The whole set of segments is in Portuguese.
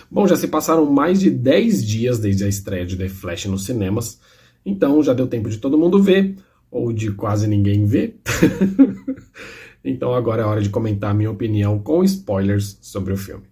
Bom, já se passaram mais de 10 dias desde a estreia de The Flash nos cinemas, então já deu tempo de todo mundo ver, ou de quase ninguém ver. Então agora é hora de comentar a minha opinião com spoilers sobre o filme.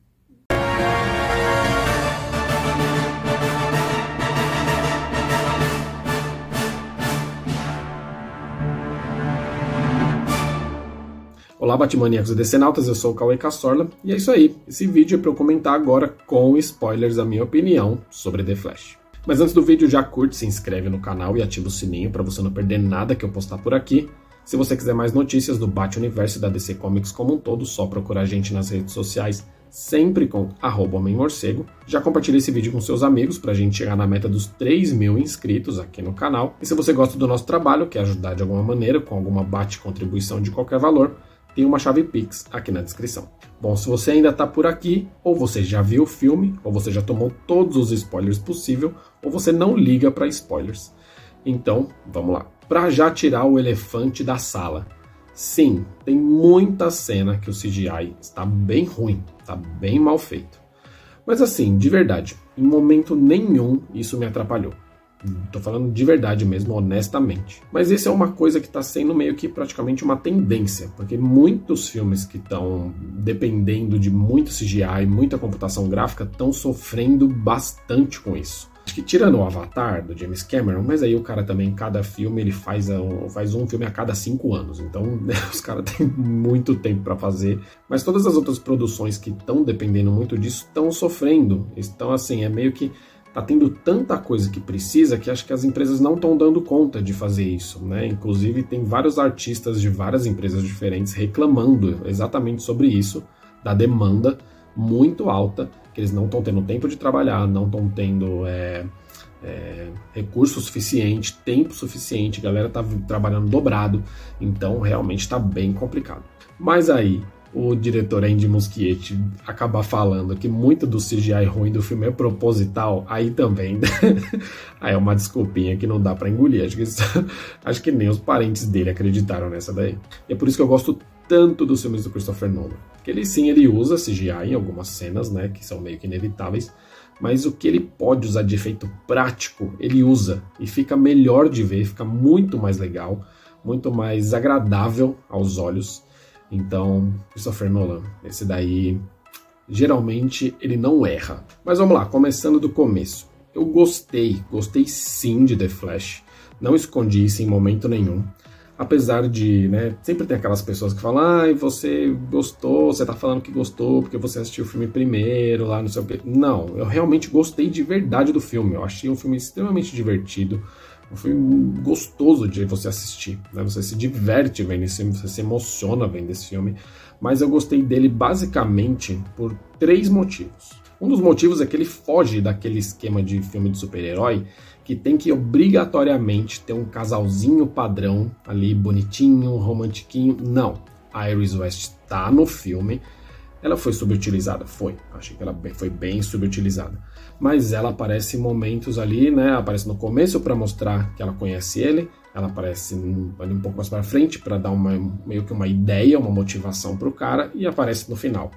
Olá, Batmaníacos e DCnautas, eu sou o Cauê Cassorla, e é isso aí, esse vídeo é para eu comentar agora com spoilers a minha opinião sobre The Flash. Mas antes do vídeo, já curte, se inscreve no canal e ativa o sininho para você não perder nada que eu postar por aqui. Se você quiser mais notícias do Bat-Universo e da DC Comics como um todo, só procurar a gente nas redes sociais, sempre com @HomemMorcego. Já compartilhe esse vídeo com seus amigos para a gente chegar na meta dos 3.000 inscritos aqui no canal. E se você gosta do nosso trabalho, quer ajudar de alguma maneira, com alguma Bat-contribuição de qualquer valor, tem uma chave Pix aqui na descrição. Bom, se você ainda está por aqui, ou você já viu o filme, ou você já tomou todos os spoilers possíveis, ou você não liga para spoilers. Então, vamos lá. Para já tirar o elefante da sala. Sim, tem muita cena que o CGI está bem ruim, está bem mal feito. Mas assim, de verdade, em momento nenhum isso me atrapalhou. Tô falando de verdade mesmo, honestamente. Mas isso é uma coisa que tá sendo meio que praticamente uma tendência, porque muitos filmes que estão dependendo de muito CGI, muita computação gráfica, estão sofrendo bastante com isso. Acho que tirando o Avatar, do James Cameron, mas aí o cara também, cada filme, ele faz um filme a cada 5 anos. Então, né, os caras têm muito tempo para fazer. Mas todas as outras produções que estão dependendo muito disso estão sofrendo. Então, assim, é meio que tá tendo tanta coisa que precisa que acho que as empresas não estão dando conta de fazer isso, né? Inclusive tem vários artistas de várias empresas diferentes reclamando exatamente sobre isso, da demanda muito alta, que eles não estão tendo tempo de trabalhar, não estão tendo recurso suficiente, tempo suficiente, a galera tá trabalhando dobrado, então realmente tá bem complicado. Mas aí o diretor Andy Muschietti acabar falando que muito do CGI ruim do filme é proposital, aí também aí é uma desculpinha que não dá pra engolir. Acho que nem os parentes dele acreditaram nessa daí. E é por isso que eu gosto tanto dos filmes do Christopher Nolan. Porque ele usa CGI em algumas cenas, né, que são meio que inevitáveis, mas o que ele pode usar de efeito prático, ele usa. E fica melhor de ver, fica muito mais legal, muito mais agradável aos olhos. Então, Christopher Nolan, esse daí, geralmente ele não erra. Mas vamos lá, começando do começo. Eu gostei sim de The Flash, não escondi isso em momento nenhum. Apesar de, né, sempre tem aquelas pessoas que falam, você gostou, você tá falando que gostou porque você assistiu o filme primeiro, lá não sei o quê. Não, eu realmente gostei de verdade do filme, eu achei um filme extremamente divertido. Um filme gostoso de você assistir, né? Você se diverte vendo esse filme, você se emociona vendo esse filme, mas eu gostei dele basicamente por 3 motivos. Um dos motivos é que ele foge daquele esquema de filme de super-herói que tem que obrigatoriamente ter um casalzinho padrão ali, bonitinho, romantiquinho. Não, a Iris West tá no filme. Ela foi subutilizada? Foi. Achei que ela foi bem subutilizada. Mas ela aparece em momentos ali, né? Aparece no começo para mostrar que ela conhece ele. Ela aparece ali um pouco mais para frente para dar meio que uma ideia, uma motivação para o cara. E aparece no final.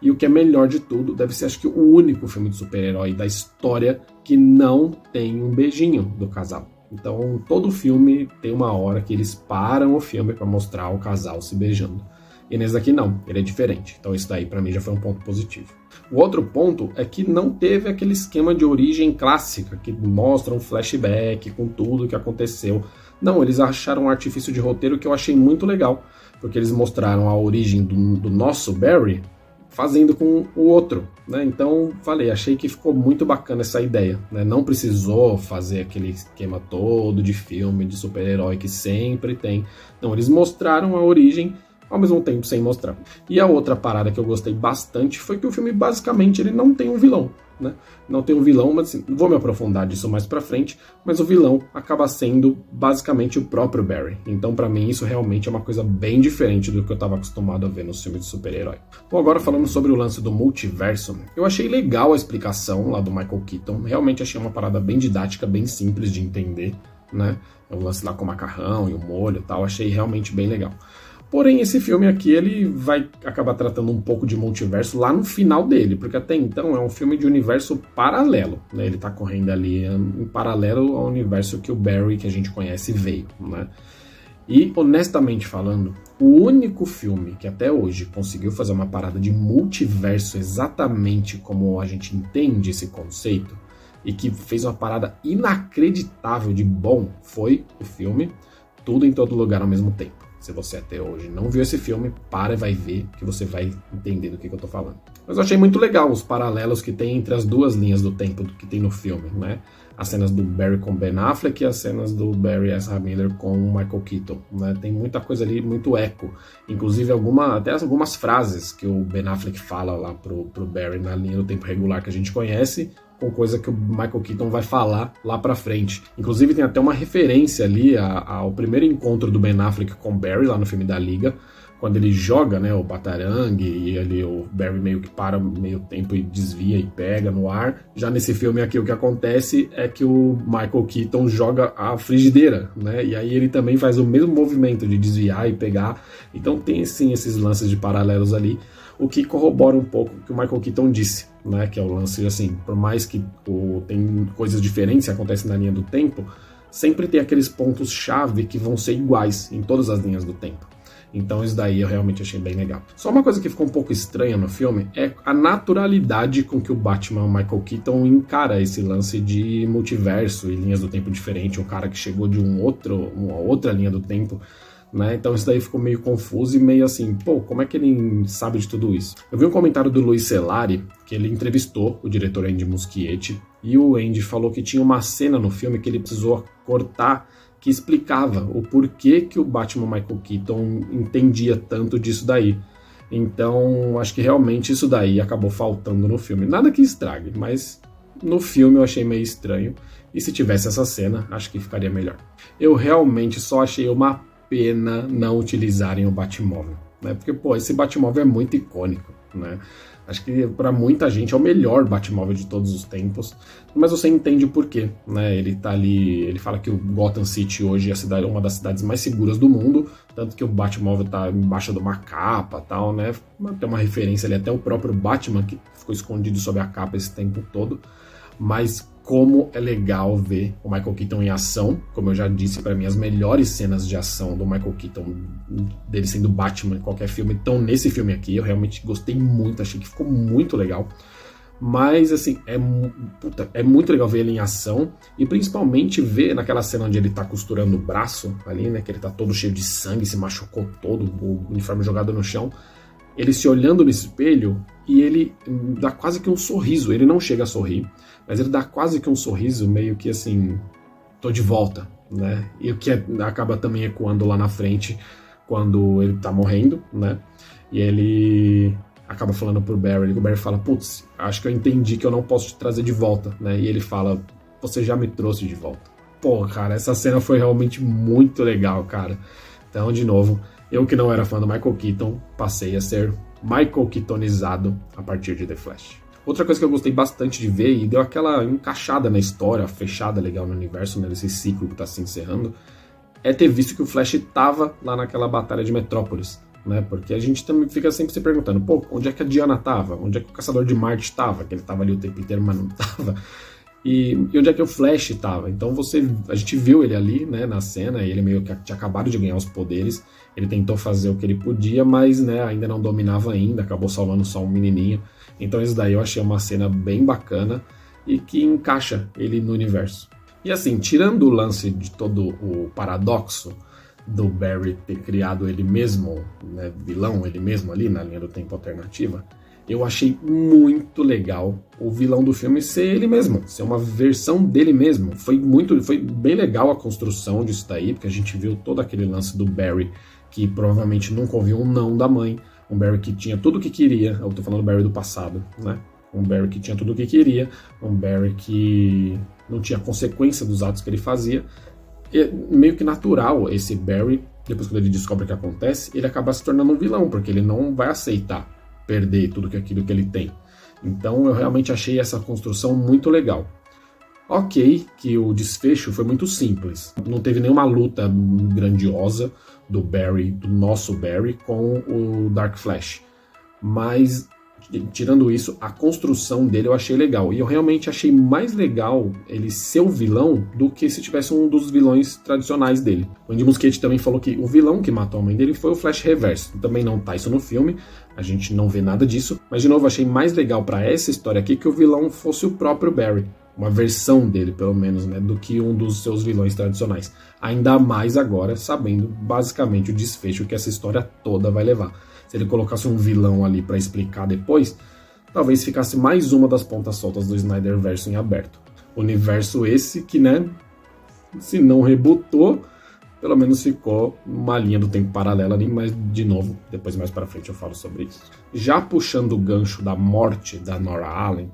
E o que é melhor de tudo, deve ser acho que o único filme de super-herói da história que não tem um beijinho do casal. Então todo filme tem uma hora que eles param o filme para mostrar o casal se beijando. E nesse daqui não, ele é diferente. Então isso daí pra mim já foi um ponto positivo. O outro ponto é que não teve aquele esquema de origem clássica, que mostra um flashback com tudo que aconteceu. Não, eles acharam um artifício de roteiro que eu achei muito legal. Porque eles mostraram a origem do nosso Barry fazendo com o outro, né? Então, achei que ficou muito bacana essa ideia, né? Não precisou fazer aquele esquema todo de filme, de super-herói que sempre tem. Não, eles mostraram a origem ao mesmo tempo sem mostrar. E a outra parada que eu gostei bastante foi que o filme basicamente ele não tem um vilão, né? Não tem um vilão, mas assim, vou me aprofundar disso mais pra frente, mas o vilão acaba sendo basicamente o próprio Barry. Então pra mim isso realmente é uma coisa bem diferente do que eu tava acostumado a ver nos filmes de super-herói. Bom, agora falando sobre o lance do multiverso, eu achei legal a explicação lá do Michael Keaton, realmente achei uma parada bem didática, bem simples de entender, né? O lance lá com o macarrão e o molho e tal, achei realmente bem legal. Porém, esse filme aqui, ele vai acabar tratando um pouco de multiverso lá no final dele, porque até então é um filme de universo paralelo, né? Ele tá correndo ali em paralelo ao universo que o Barry, que a gente conhece, veio, né? E, honestamente falando, o único filme que até hoje conseguiu fazer uma parada de multiverso exatamente como a gente entende esse conceito, e que fez uma parada inacreditável de bom, foi o filme Tudo em Todo Lugar ao Mesmo Tempo. Se você até hoje não viu esse filme, para e vai ver, que você vai entender do que eu tô falando. Mas eu achei muito legal os paralelos que tem entre as duas linhas do tempo que tem no filme, né? As cenas do Barry com Ben Affleck e as cenas do Barry Ezra Miller com o Michael Keaton, né? Tem muita coisa ali, muito eco. Inclusive até algumas frases que o Ben Affleck fala lá pro Barry na linha do tempo regular que a gente conhece, com coisa que o Michael Keaton vai falar lá pra frente. Inclusive tem até uma referência ali ao primeiro encontro do Ben Affleck com o Barry lá no filme da Liga, quando ele joga, né, o batarangue e ali o Barry meio que para meio tempo e desvia e pega no ar. Já nesse filme aqui o que acontece é que o Michael Keaton joga a frigideira, né, e aí ele também faz o mesmo movimento de desviar e pegar. Então tem sim esses lances de paralelos ali, o que corrobora um pouco o que o Michael Keaton disse, né, que é o lance assim, por mais que tem coisas diferentes que acontecem na linha do tempo, sempre tem aqueles pontos-chave que vão ser iguais em todas as linhas do tempo. Então isso daí eu realmente achei bem legal. Só uma coisa que ficou um pouco estranha no filme é a naturalidade com que o Batman, o Michael Keaton, encara esse lance de multiverso e linhas do tempo diferente, um cara que chegou de uma outra linha do tempo, né? Então isso daí ficou meio confuso e meio assim, pô, como é que ele sabe de tudo isso? Eu vi um comentário do Luis Celari, que ele entrevistou o diretor Andy Muschietti, e o Andy falou que tinha uma cena no filme que ele precisou cortar, que explicava o porquê que o Batman Michael Keaton entendia tanto disso daí. Então, acho que realmente isso daí acabou faltando no filme. Nada que estrague, mas no filme eu achei meio estranho. E se tivesse essa cena, acho que ficaria melhor. Eu realmente só achei uma pena não utilizarem o Batmóvel, né? Porque, pô, esse Batmóvel é muito icônico, né? Acho que para muita gente é o melhor Batmóvel de todos os tempos, mas você entende o porquê, né? Ele tá ali, ele fala que o Gotham City hoje é uma das cidades mais seguras do mundo, tanto que o Batmóvel tá embaixo de uma capa, tal, né? Tem uma referência ali até o próprio Batman que ficou escondido sob a capa esse tempo todo, mas como é legal ver o Michael Keaton em ação. Como eu já disse, para mim as melhores cenas de ação do Michael Keaton, dele sendo Batman em qualquer filme, estão nesse filme aqui. Eu realmente gostei muito, achei que ficou muito legal. Mas assim, é muito legal ver ele em ação, e principalmente ver naquela cena onde ele tá costurando o braço ali, né, que ele tá todo cheio de sangue, se machucou todo, o uniforme jogado no chão, ele se olhando no espelho e ele dá quase que um sorriso. Ele não chega a sorrir, mas ele dá quase que um sorriso meio que assim, tô de volta, né? E o que acaba também ecoando lá na frente quando ele tá morrendo, né? E ele acaba falando pro Barry, o Barry fala, putz, acho que eu entendi que eu não posso te trazer de volta, né? E ele fala, você já me trouxe de volta. Pô, cara, essa cena foi realmente muito legal, cara. Então, de novo, eu que não era fã do Michael Keaton, passei a ser Michael Keatonizado a partir de The Flash. Outra coisa que eu gostei bastante de ver, e deu aquela encaixada na história, fechada legal no universo, né, nesse ciclo que está se encerrando, é ter visto que o Flash estava lá naquela batalha de Metrópolis, né? Porque a gente também fica sempre se perguntando, pô, onde é que a Diana estava? Onde é que o Caçador de Marte estava? Que ele estava ali o tempo inteiro, mas não estava. E onde é que o Flash estava? Então a gente viu ele ali, né, na cena, e ele meio que tinha acabado de ganhar os poderes. Ele tentou fazer o que ele podia, mas, né, ainda não dominava ainda, acabou salvando só um menininho. Então isso daí eu achei uma cena bem bacana e que encaixa ele no universo. E assim, tirando o lance de todo o paradoxo do Barry ter criado ele mesmo, né, vilão ele mesmo ali na linha do tempo alternativa, eu achei muito legal o vilão do filme ser ele mesmo, ser uma versão dele mesmo. Foi bem legal a construção disso daí, porque a gente viu todo aquele lance do Barry, que provavelmente nunca ouviu um não da mãe, um Barry que tinha tudo o que queria, eu tô falando do Barry do passado, né? Um Barry que tinha tudo o que queria, um Barry que não tinha consequência dos atos que ele fazia. É meio que natural esse Barry, depois que ele descobre o que acontece, ele acaba se tornando um vilão, porque ele não vai aceitar perder tudo aquilo que ele tem. Então eu realmente achei essa construção muito legal. Ok, que o desfecho foi muito simples. Não teve nenhuma luta grandiosa do Barry, do nosso Barry, com o Dark Flash. Mas, tirando isso, a construção dele eu achei legal. E eu realmente achei mais legal ele ser o vilão do que se tivesse um dos vilões tradicionais dele. O Andy Muschietti também falou que o vilão que matou a mãe dele foi o Flash Reverso. Também não tá isso no filme, a gente não vê nada disso. Mas, de novo, achei mais legal para essa história aqui que o vilão fosse o próprio Barry. Uma versão dele, pelo menos, né, do que um dos seus vilões tradicionais. Ainda mais agora, sabendo basicamente o desfecho que essa história toda vai levar. Se ele colocasse um vilão ali para explicar depois, talvez ficasse mais uma das pontas soltas do Snyderverse em aberto. Universo esse que, né, se não rebutou, pelo menos ficou uma linha do tempo paralela ali, mas, de novo, depois mais para frente eu falo sobre isso. Já puxando o gancho da morte da Nora Allen,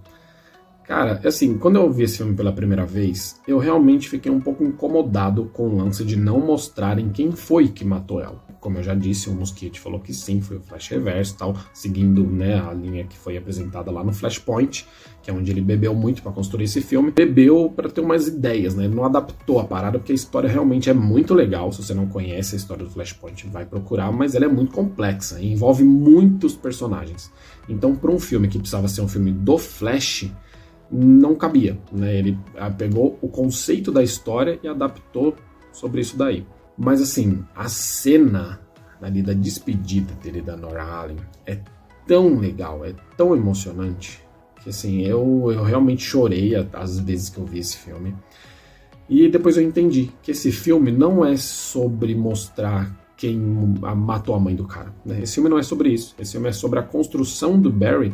cara, assim, quando eu vi esse filme pela primeira vez, eu realmente fiquei um pouco incomodado com o lance de não mostrarem quem foi que matou ela. Como eu já disse, o Muschietti falou que sim, foi o Flash Reverso e tal, seguindo, né, a linha que foi apresentada lá no Flashpoint, que é onde ele bebeu muito para construir esse filme. Bebeu para ter umas ideias, né, ele não adaptou a parada, porque a história realmente é muito legal. Se você não conhece a história do Flashpoint, vai procurar, mas ela é muito complexa e envolve muitos personagens. Então, para um filme que precisava ser um filme do Flash, não cabia, né? Ele pegou o conceito da história e adaptou sobre isso daí. Mas assim, a cena ali da despedida dele da Nora Allen é tão legal, é tão emocionante, que assim, eu realmente chorei às vezes que eu vi esse filme. E depois eu entendi que esse filme não é sobre mostrar quem matou a mãe do cara, né? Esse filme não é sobre isso, esse filme é sobre a construção do Barry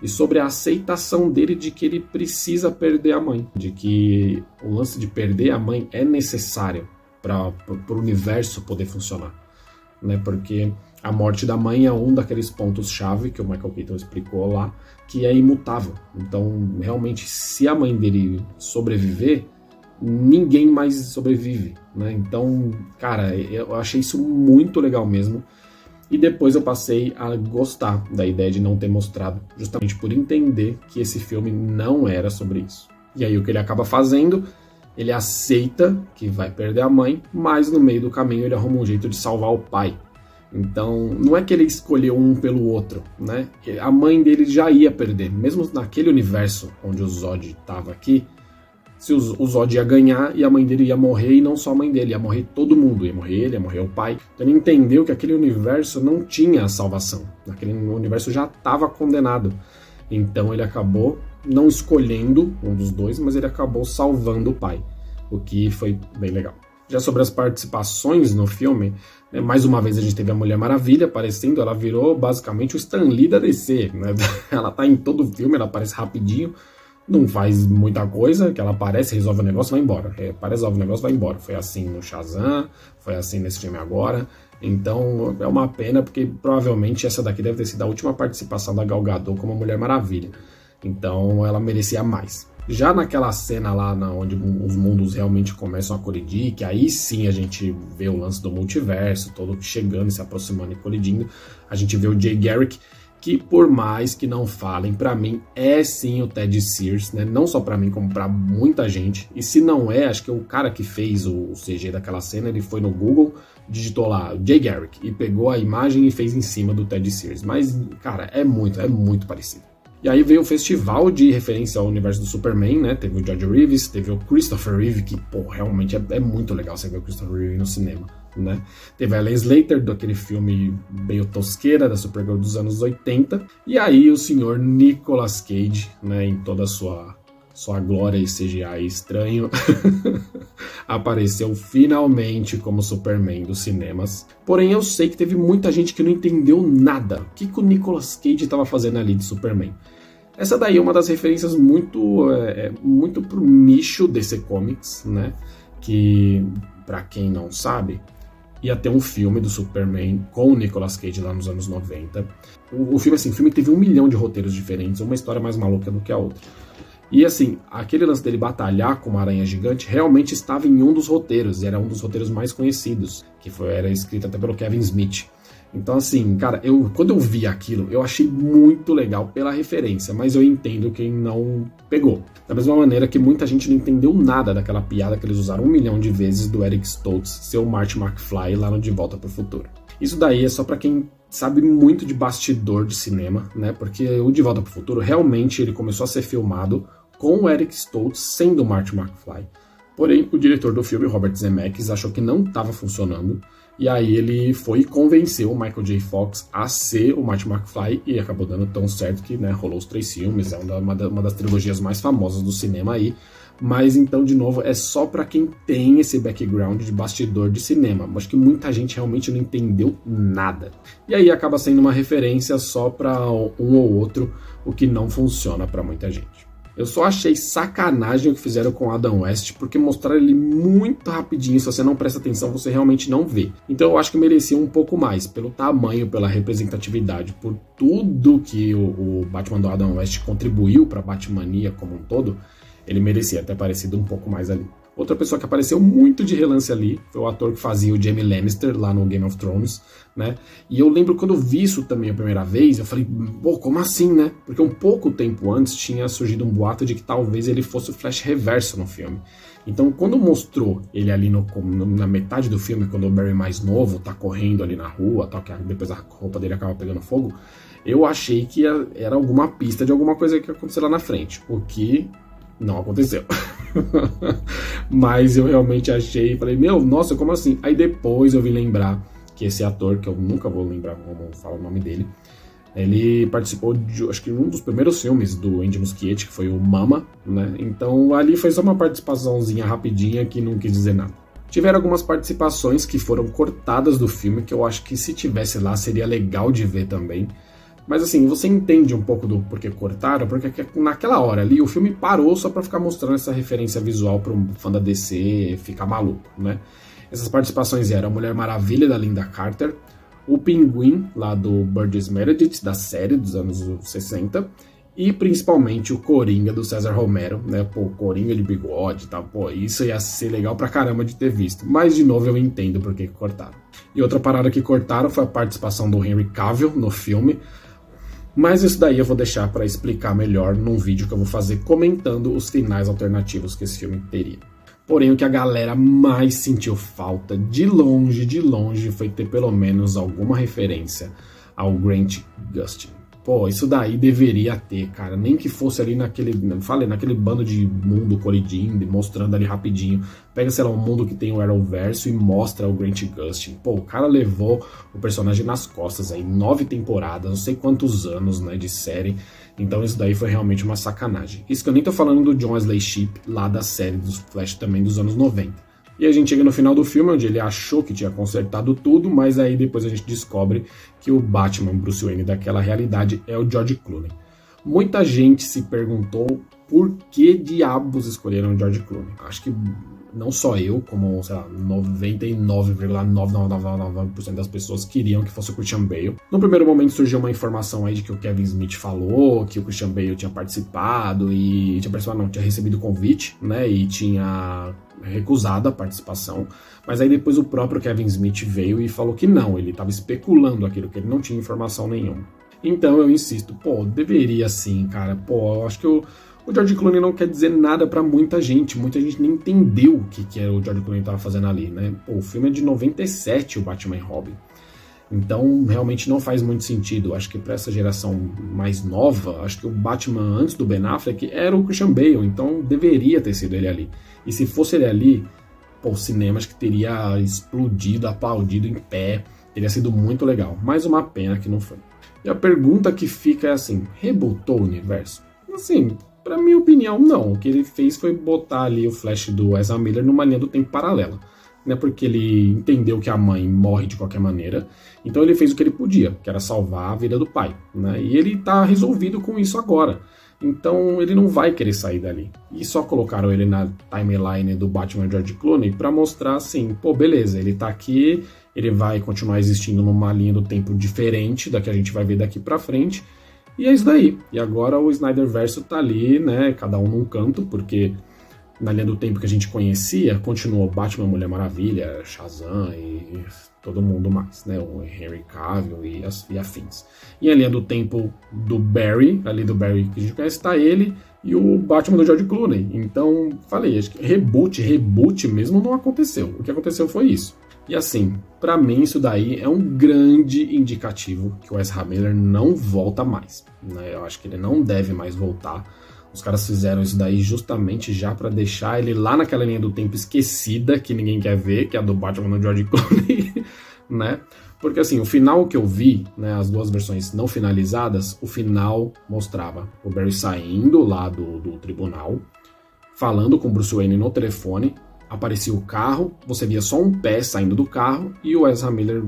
e sobre a aceitação dele de que ele precisa perder a mãe, de que o lance de perder a mãe é necessário para o universo poder funcionar, né? Porque a morte da mãe é um daqueles pontos-chave que o Michael Keaton explicou lá, que é imutável. Então, realmente, se a mãe dele sobreviver, ninguém mais sobrevive, né? Então, cara, eu achei isso muito legal mesmo. E depois eu passei a gostar da ideia de não ter mostrado, justamente por entender que esse filme não era sobre isso. E aí o que ele acaba fazendo, ele aceita que vai perder a mãe, mas no meio do caminho ele arruma um jeito de salvar o pai. Então não é que ele escolheu um pelo outro, né? A mãe dele já ia perder, mesmo naquele universo onde o Zod estava aqui. Se o Zod ia ganhar e a mãe dele ia morrer, e não só a mãe dele, ia morrer todo mundo, ia morrer ele, ia morrer o pai. Então ele entendeu que aquele universo não tinha salvação, aquele universo já estava condenado. Então ele acabou não escolhendo um dos dois, mas ele acabou salvando o pai, o que foi bem legal. Já sobre as participações no filme, né, mais uma vez a gente teve a Mulher Maravilha aparecendo, ela virou basicamente o Stan Lee da DC, né? Ela tá em todo o filme, ela aparece rapidinho, não faz muita coisa, que ela aparece, resolve o negócio, vai embora. Resolve o negócio, vai embora. Foi assim no Shazam, foi assim nesse filme agora. Então é uma pena, porque provavelmente essa daqui deve ter sido a última participação da Gal Gadot como Mulher Maravilha. Então ela merecia mais. Já naquela cena lá onde os mundos realmente começam a colidir, que aí sim a gente vê o lance do multiverso, todo chegando, se aproximando e colidindo, a gente vê o Jay Garrick, que por mais que não falem, pra mim é sim o Ted Sears, né? Não só pra mim, como pra muita gente. E se não é, acho que o cara que fez o CG daquela cena, ele foi no Google, digitou lá Jay Garrick e pegou a imagem e fez em cima do Ted Sears. Mas, cara, é muito parecido. E aí veio o festival de referência ao universo do Superman, né? Teve o George Reeves, teve o Christopher Reeve, que, pô, realmente é muito legal você ver o Christopher Reeve no cinema, né? Teve a Ellen Slater, daquele filme meio tosqueira, da Supergirl dos anos 80. E aí o senhor Nicolas Cage, né, em toda a sua glória e CGI estranho, apareceu finalmente como Superman dos cinemas. Porém, eu sei que teve muita gente que não entendeu nada. O que o Nicolas Cage estava fazendo ali de Superman? Essa daí é uma das referências muito pro nicho DC Comics, né? Que, pra quem não sabe, ia ter um filme do Superman com o Nicolas Cage lá nos anos 90. O filme teve 1 milhão de roteiros diferentes, uma história mais maluca do que a outra. E assim, aquele lance dele batalhar com uma aranha gigante realmente estava em um dos roteiros, e era um dos roteiros mais conhecidos, que era escrito até pelo Kevin Smith. Então, assim, cara, quando eu vi aquilo, eu achei muito legal pela referência, mas eu entendo quem não pegou. Da mesma maneira que muita gente não entendeu nada daquela piada que eles usaram 1 milhão de vezes do Eric Stoltz ser o Marty McFly lá no De Volta para o Futuro. Isso daí é só para quem sabe muito de bastidor de cinema, né? Porque o De Volta para o Futuro realmente ele começou a ser filmado com o Eric Stoltz sendo o Marty McFly. Porém, o diretor do filme, Robert Zemeckis, achou que não estava funcionando. E aí ele foi e convenceu o Michael J. Fox a ser o Marty McFly e acabou dando tão certo que, né, rolou os 3 filmes, é uma das trilogias mais famosas do cinema aí. Mas então, de novo, é só pra quem tem esse background de bastidor de cinema. Acho que muita gente realmente não entendeu nada. E aí acaba sendo uma referência só pra um ou outro, o que não funciona pra muita gente. Eu só achei sacanagem o que fizeram com o Adam West, porque mostraram ele muito rapidinho, se você não presta atenção, você realmente não vê. Então eu acho que merecia um pouco mais, pelo tamanho, pela representatividade, por tudo que o Batman do Adam West contribuiu para a Batmania como um todo, ele merecia ter aparecido um pouco mais ali. Outra pessoa que apareceu muito de relance ali foi o ator que fazia o Jaime Lannister lá no Game of Thrones, né? E eu lembro quando eu vi isso também a primeira vez, eu falei, pô, como assim, né? Porque um pouco tempo antes tinha surgido um boato de que talvez ele fosse o Flash Reverso no filme. Então, quando mostrou ele ali na metade do filme, quando o Barry mais novo tá correndo ali na rua, tal, que depois a roupa dele acaba pegando fogo, eu achei que era alguma pista de alguma coisa que ia acontecer lá na frente, o que não aconteceu. Mas eu realmente achei, falei, nossa, como assim? Aí depois eu vim lembrar que esse ator, que eu nunca vou lembrar como fala o nome dele, ele participou de, acho que um dos primeiros filmes do Andy Muschietti, que foi o Mama, né? Então ali foi só uma participaçãozinha rapidinha que não quis dizer nada. Tiveram algumas participações que foram cortadas do filme, que eu acho que se tivesse lá seria legal de ver também. Mas assim, você entende um pouco do porquê cortaram, porque naquela hora ali o filme parou só pra ficar mostrando essa referência visual para um fã da DC ficar maluco, né? Essas participações eram a Mulher Maravilha da Linda Carter, o Pinguim lá do Burgess Meredith, da série dos anos 60, e principalmente o Coringa do César Romero, né? Pô, Coringa de bigode e tal, pô, isso ia ser legal pra caramba de ter visto. Mas de novo eu entendo por que cortaram. E outra parada que cortaram foi a participação do Henry Cavill no filme. Mas isso daí eu vou deixar para explicar melhor num vídeo que eu vou fazer comentando os finais alternativos que esse filme teria. Porém, o que a galera mais sentiu falta, de longe, foi ter pelo menos alguma referência ao Grant Gustin. Pô, isso daí deveria ter, cara. Nem que fosse ali naquele bando de mundo colidindo, mostrando ali rapidinho. Pega, sei lá, um mundo que tem o Arrowverso e mostra o Grant Gustin. Pô, o cara levou o personagem nas costas aí, 9 temporadas, não sei quantos anos, né, de série. Então isso daí foi realmente uma sacanagem. Isso que eu nem tô falando do John Wesley Shipp, lá da série dos Flash também dos anos 90. E a gente chega no final do filme, onde ele achou que tinha consertado tudo, mas aí depois a gente descobre que o Batman Bruce Wayne daquela realidade é o George Clooney. Muita gente se perguntou por que diabos escolheram o George Clooney. Acho que não só eu, como, sei lá, 99,9999% das pessoas queriam que fosse o Christian Bale. No primeiro momento surgiu uma informação aí de que o Kevin Smith falou que o Christian Bale tinha participado tinha recebido o convite, né, e tinha recusado a participação, mas aí depois o próprio Kevin Smith veio e falou que não, ele estava especulando aquilo, que ele não tinha informação nenhuma. Então eu insisto, pô, deveria sim, cara, pô, eu acho que o George Clooney não quer dizer nada pra muita gente nem entendeu o que o George Clooney estava fazendo ali, né? Pô, o filme é de 97, o Batman e Robin. Então, realmente não faz muito sentido. Acho que para essa geração mais nova, acho que o Batman antes do Ben Affleck era o Christian Bale, então deveria ter sido ele ali. E se fosse ele ali, pô, o cinema acho que teria explodido, aplaudido em pé, teria sido muito legal. Mais uma pena que não foi. E a pergunta que fica é assim, rebootou o universo? Assim, pra minha opinião, não. O que ele fez foi botar ali o Flash do Ezra Miller numa linha do tempo paralela. Né, porque ele entendeu que a mãe morre de qualquer maneira, então ele fez o que ele podia, que era salvar a vida do pai, né, e ele tá resolvido com isso agora, então ele não vai querer sair dali, e só colocaram ele na timeline do Batman George Clooney pra mostrar assim, pô, beleza, ele tá aqui, ele vai continuar existindo numa linha do tempo diferente da que a gente vai ver daqui pra frente, e é isso daí, e agora o Snyderverso tá ali, né, cada um num canto, porque na linha do tempo que a gente conhecia, continuou Batman, Mulher Maravilha, Shazam e todo mundo mais, né? O Henry Cavill e afins. E a linha do tempo do Barry, ali do Barry que a gente conhece, tá ele e o Batman do George Clooney. Então, falei, acho que reboot mesmo não aconteceu. O que aconteceu foi isso. E assim, pra mim isso daí é um grande indicativo que o Ezra Miller não volta mais, né? Eu acho que ele não deve mais voltar. Os caras fizeram isso daí justamente já pra deixar ele lá naquela linha do tempo esquecida, que ninguém quer ver, que é a do Batman do George Clooney, né? Porque assim, o final que eu vi, né, as duas versões não finalizadas, o final mostrava o Barry saindo lá do tribunal, falando com o Bruce Wayne no telefone, aparecia o carro, você via só um pé saindo do carro, e o Ezra Miller,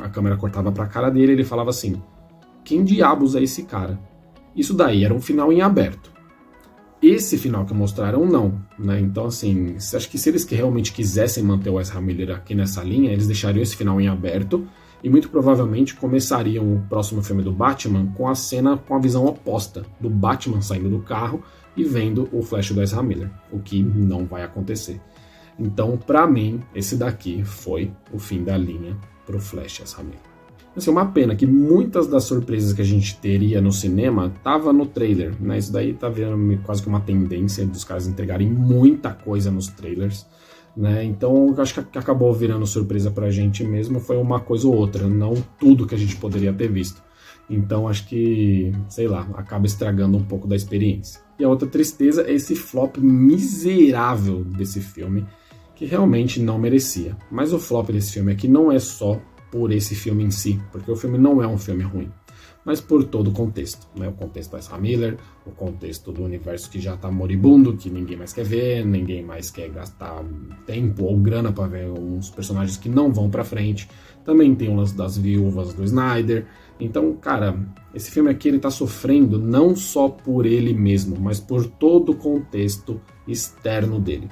a câmera cortava pra cara dele, e ele falava assim, quem diabos é esse cara? Isso daí era um final em aberto. Esse final que mostraram, não, né? Então, assim, acho que se eles realmente quisessem manter o Ezra Miller aqui nessa linha, eles deixariam esse final em aberto e muito provavelmente começariam o próximo filme do Batman com a cena com a visão oposta, do Batman saindo do carro e vendo o Flash do Ezra Miller, o que não vai acontecer. Então, pra mim, esse daqui foi o fim da linha pro Flash Ezra Miller. Assim, uma pena que muitas das surpresas que a gente teria no cinema tava no trailer, né? Isso daí tá virando quase que uma tendência dos caras entregarem muita coisa nos trailers, né? Então, eu acho que acabou virando surpresa pra gente mesmo, foi uma coisa ou outra, não tudo que a gente poderia ter visto. Então, acho que, sei lá, acaba estragando um pouco da experiência. E a outra tristeza é esse flop miserável desse filme, que realmente não merecia. Mas o flop desse filme aqui não é só por esse filme em si, porque o filme não é um filme ruim, mas por todo o contexto, né? O contexto do Ezra Miller, o contexto do universo que já tá moribundo, que ninguém mais quer ver, ninguém mais quer gastar tempo ou grana para ver uns personagens que não vão pra frente. Também tem o lance das viúvas do Snyder. Então, cara, esse filme aqui ele tá sofrendo não só por ele mesmo, mas por todo o contexto externo dele.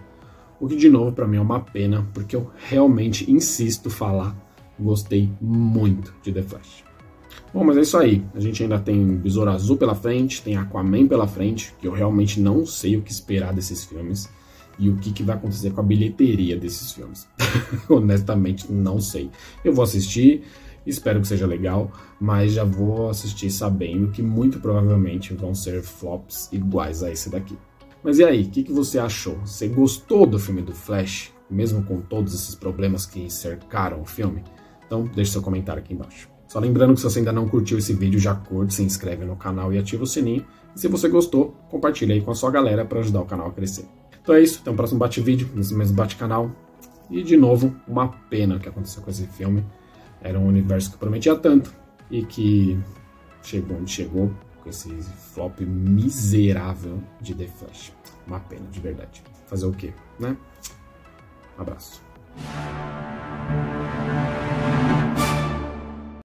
O que, de novo, pra mim é uma pena, porque eu realmente insisto falar, gostei muito de The Flash. Bom, mas é isso aí. A gente ainda tem Besouro Azul pela frente, tem Aquaman pela frente, que eu realmente não sei o que esperar desses filmes e o que vai acontecer com a bilheteria desses filmes. Honestamente, não sei. Eu vou assistir, espero que seja legal, mas já vou assistir sabendo que muito provavelmente vão ser flops iguais a esse daqui. Mas e aí, o que você achou? Você gostou do filme do Flash, mesmo com todos esses problemas que cercaram o filme? Então, deixe seu comentário aqui embaixo. Só lembrando que se você ainda não curtiu esse vídeo, já curte, se inscreve no canal e ativa o sininho. E se você gostou, compartilha aí com a sua galera para ajudar o canal a crescer. Então é isso, até o próximo Bate-Vídeo, nesse mesmo Bate-Canal. E de novo, uma pena o que aconteceu com esse filme. Era um universo que prometia tanto e que chegou onde chegou com esse flop miserável de The Flash. Uma pena, de verdade. Fazer o quê, né? Um abraço.